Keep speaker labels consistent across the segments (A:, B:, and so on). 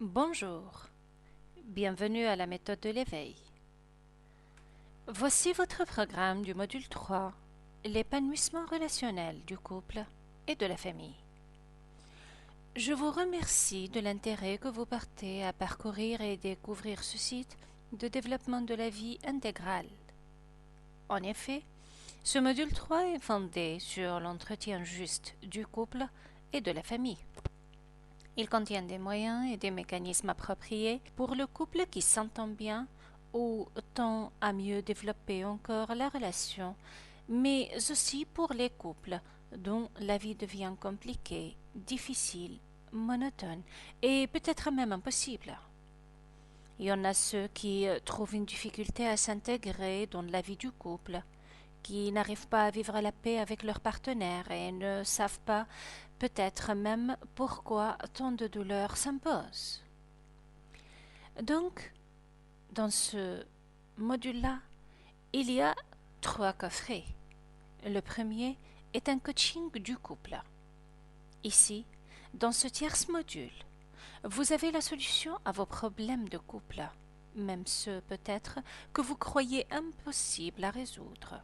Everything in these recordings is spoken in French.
A: Bonjour, bienvenue à la méthode de l'éveil. Voici votre programme du module 3, l'épanouissement relationnel du couple et de la famille. Je vous remercie de l'intérêt que vous portez à parcourir et découvrir ce site de développement de la vie intégrale. En effet, ce module 3 est fondé sur l'entretien juste du couple et de la famille. Il contient des moyens et des mécanismes appropriés pour le couple qui s'entend bien ou tend à mieux développer encore la relation, mais aussi pour les couples dont la vie devient compliquée, difficile, monotone et peut-être même impossible. Il y en a ceux qui trouvent une difficulté à s'intégrer dans la vie du couple, qui n'arrivent pas à vivre la paix avec leur partenaire et ne savent pas peut-être même pourquoi tant de douleurs s'imposent. Donc, dans ce module-là, il y a 3 coffrets. Le premier est un coaching du couple. Ici, dans ce tierce module, vous avez la solution à vos problèmes de couple, même ceux peut-être que vous croyez impossibles à résoudre.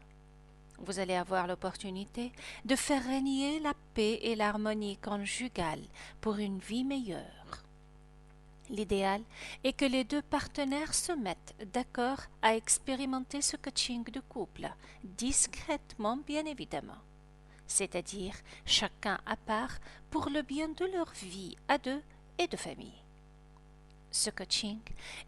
A: Vous allez avoir l'opportunité de faire régner la paix et l'harmonie conjugale pour une vie meilleure. L'idéal est que les deux partenaires se mettent d'accord à expérimenter ce coaching de couple, discrètement bien évidemment, c'est-à-dire chacun à part pour le bien de leur vie à deux et de famille. Ce coaching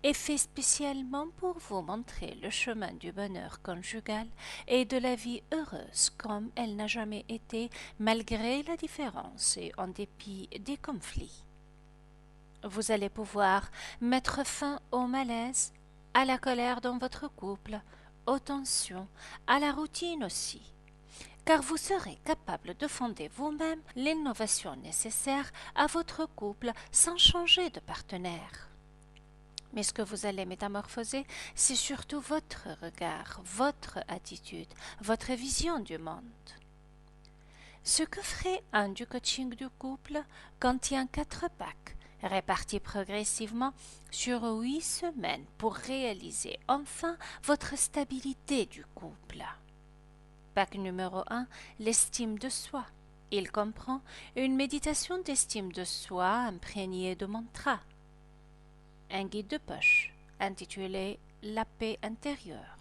A: est fait spécialement pour vous montrer le chemin du bonheur conjugal et de la vie heureuse comme elle n'a jamais été malgré la différence et en dépit des conflits. Vous allez pouvoir mettre fin au malaise, à la colère dans votre couple, aux tensions, à la routine aussi, car vous serez capable de fonder vous-même l'innovation nécessaire à votre couple sans changer de partenaire. Mais ce que vous allez métamorphoser, c'est surtout votre regard, votre attitude, votre vision du monde. Ce coffret 1 du coaching du couple contient 4 packs répartis progressivement sur 8 semaines pour réaliser enfin votre stabilité du couple. Pack numéro 1, l'estime de soi. Il comprend une méditation d'estime de soi imprégnée de mantras. Un guide de poche intitulé La paix intérieure,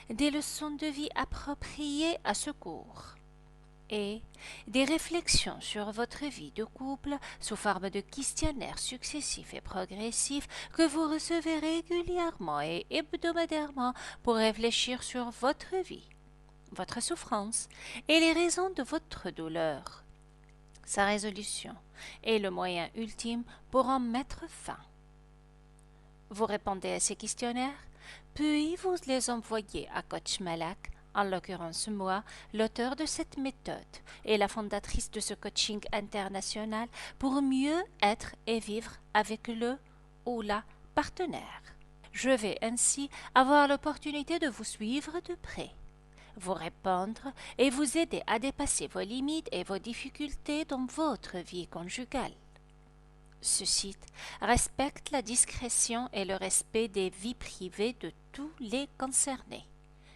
A: des leçons de vie appropriées à ce cours et des réflexions sur votre vie de couple sous forme de questionnaires successifs et progressifs que vous recevez régulièrement et hebdomadairement pour réfléchir sur votre vie, votre souffrance et les raisons de votre douleur. Sa résolution est le moyen ultime pour en mettre fin. Vous répondez à ces questionnaires, puis vous les envoyez à Coach Malak, en l'occurrence moi, l'auteur de cette méthode et la fondatrice de ce coaching international pour mieux être et vivre avec le ou la partenaire. Je vais ainsi avoir l'opportunité de vous suivre de près, vous répondre et vous aider à dépasser vos limites et vos difficultés dans votre vie conjugale. Ce site respecte la discrétion et le respect des vies privées de tous les concernés,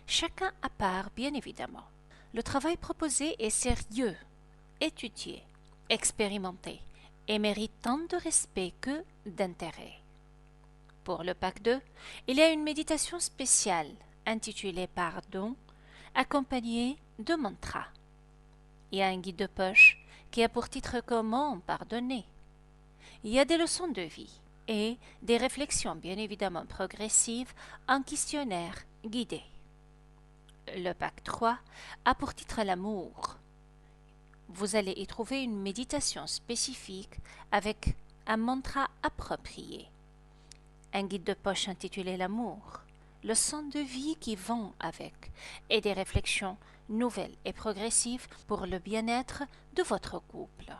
A: chacun à part bien évidemment. Le travail proposé est sérieux, étudié, expérimenté et mérite tant de respect que d'intérêt. Pour le pack 2, il y a une méditation spéciale intitulée Pardon, accompagnée de mantras. Il y a un guide de poche qui a pour titre Comment pardonner. Il y a des leçons de vie et des réflexions bien évidemment progressives en questionnaire guidé. Le pack 3 a pour titre L'amour. Vous allez y trouver une méditation spécifique avec un mantra approprié, un guide de poche intitulé L'amour, leçons de vie qui vont avec et des réflexions nouvelles et progressives pour le bien-être de votre couple.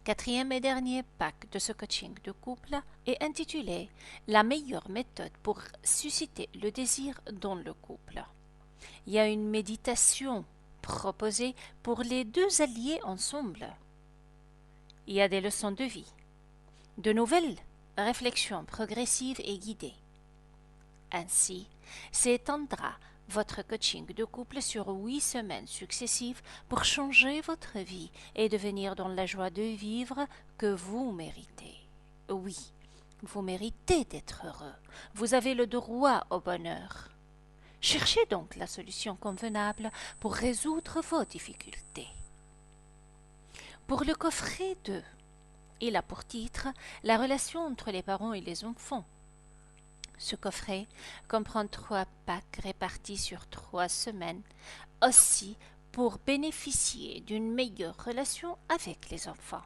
A: Quatrième et dernier pack de ce coaching de couple est intitulé La meilleure méthode pour susciter le désir dans le couple. Il y a une méditation proposée pour les deux alliés ensemble. Il y a des leçons de vie, de nouvelles réflexions progressives et guidées. Ainsi s'étendra votre coaching de couple sur 8 semaines successives pour changer votre vie et devenir dans la joie de vivre que vous méritez. Oui, vous méritez d'être heureux. Vous avez le droit au bonheur. Cherchez donc la solution convenable pour résoudre vos difficultés. Pour le coffret 2, il a pour titre La relation entre les parents et les enfants. Ce coffret comprend 3 packs répartis sur 3 semaines, aussi pour bénéficier d'une meilleure relation avec les enfants.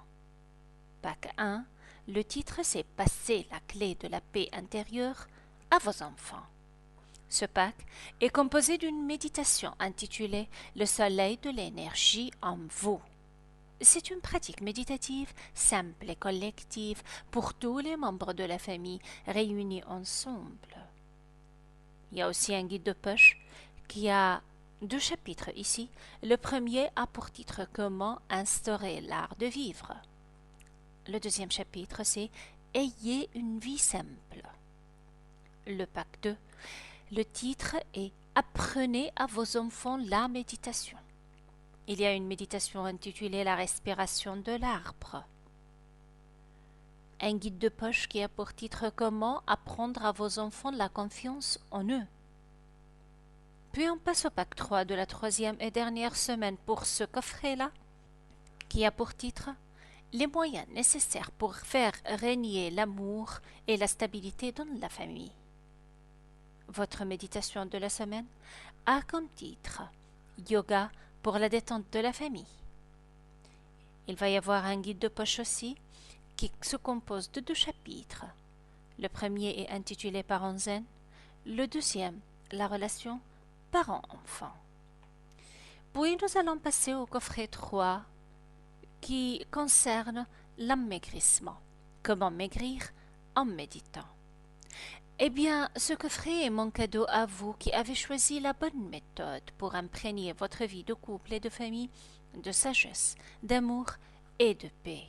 A: Pack 1, le titre c'est Passer la clé de la paix intérieure à vos enfants. Ce pack est composé d'une méditation intitulée Le soleil de l'énergie en vous. C'est une pratique méditative simple et collective pour tous les membres de la famille réunis ensemble. Il y a aussi un guide de poche qui a 2 chapitres ici. Le premier a pour titre Comment instaurer l'art de vivre. Le deuxième chapitre c'est Ayez une vie simple. Le pack 2, le titre est Apprenez à vos enfants la méditation. Il y a une méditation intitulée La respiration de l'arbre. Un guide de poche qui a pour titre Comment apprendre à vos enfants la confiance en eux. Puis on passe au pack 3 de la 3e et dernière semaine pour ce coffret-là, qui a pour titre Les moyens nécessaires pour faire régner l'amour et la stabilité dans la famille. Votre méditation de la semaine a comme titre Yoga pour la détente de la famille. Il va y avoir un guide de poche aussi qui se compose de 2 chapitres. Le premier est intitulé Parents zen, le deuxième La relation parent-enfant. Puis nous allons passer au coffret 3 qui concerne l'amaigrissement. Comment maigrir en méditant. Eh bien, ce coffret est mon cadeau à vous qui avez choisi la bonne méthode pour imprégner votre vie de couple et de famille de sagesse, d'amour et de paix.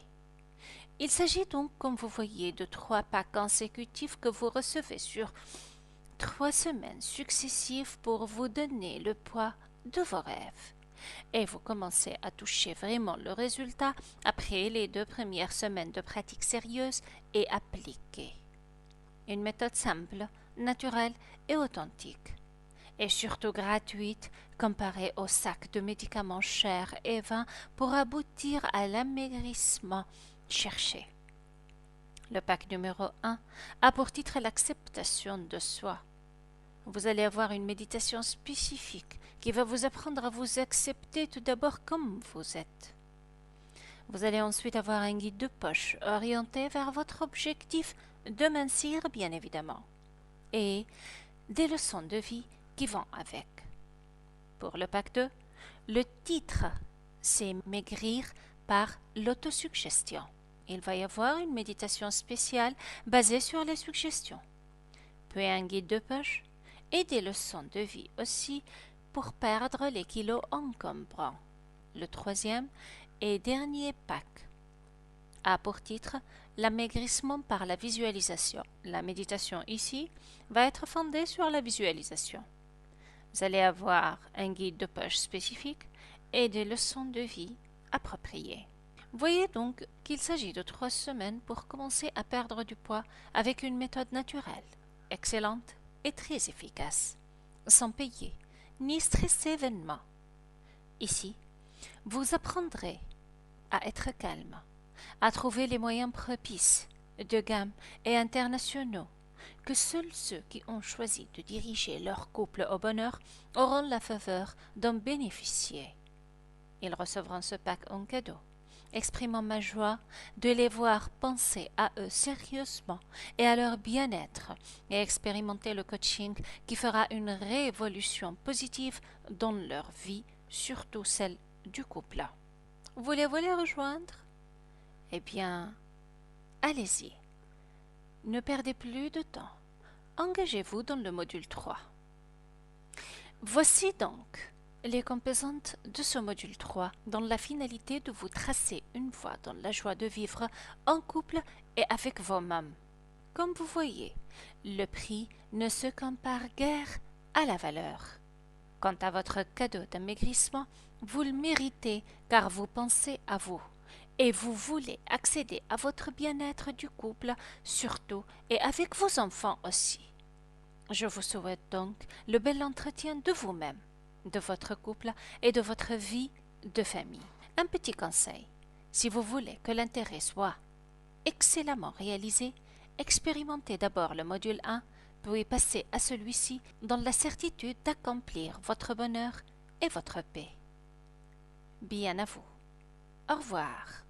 A: Il s'agit donc, comme vous voyez, de 3 packs consécutifs que vous recevez sur 3 semaines successives pour vous donner le poids de vos rêves. Et vous commencez à toucher vraiment le résultat après les 2 premières semaines de pratique sérieuse et appliquée. Une méthode simple, naturelle et authentique, et surtout gratuite comparée aux sacs de médicaments chers et vains pour aboutir à l'amaigrissement cherché. Le pack numéro 1 a pour titre l'acceptation de soi. Vous allez avoir une méditation spécifique qui va vous apprendre à vous accepter tout d'abord comme vous êtes. Vous allez ensuite avoir un guide de poche orienté vers votre objectif de mincir bien évidemment, et des leçons de vie qui vont avec. Pour le pack 2, le titre c'est Maigrir par l'autosuggestion. Il va y avoir une méditation spéciale basée sur les suggestions, puis un guide de poche et des leçons de vie aussi pour perdre les kilos encombrants. Le 3e et dernier pack a pour titre L'amaigrissement par la visualisation. La méditation ici va être fondée sur la visualisation. Vous allez avoir un guide de poche spécifique et des leçons de vie appropriées. Voyez donc qu'il s'agit de 3 semaines pour commencer à perdre du poids avec une méthode naturelle, excellente et très efficace, sans payer ni stresser vainement. Ici, vous apprendrez à être calme, à trouver les moyens propices, de gamme et internationaux, que seuls ceux qui ont choisi de diriger leur couple au bonheur auront la faveur d'en bénéficier. Ils recevront ce pack en cadeau, exprimant ma joie de les voir penser à eux sérieusement et à leur bien-être et expérimenter le coaching qui fera une révolution positive dans leur vie, surtout celle du couple. Voulez-vous les rejoindre? Eh bien, allez-y. Ne perdez plus de temps. Engagez-vous dans le module 3. Voici donc les composantes de ce module 3 dont la finalité de vous tracer une voie dans la joie de vivre en couple et avec vous-même. Comme vous voyez, le prix ne se compare guère à la valeur. Quant à votre cadeau d'amaigrissement, vous le méritez car vous pensez à vous et vous voulez accéder à votre bien-être du couple surtout et avec vos enfants aussi. Je vous souhaite donc le bel entretien de vous-même, de votre couple et de votre vie de famille. Un petit conseil, si vous voulez que l'intérêt soit excellemment réalisé, expérimentez d'abord le module 1, puis passez à celui-ci dans la certitude d'accomplir votre bonheur et votre paix. Bien à vous. Au revoir.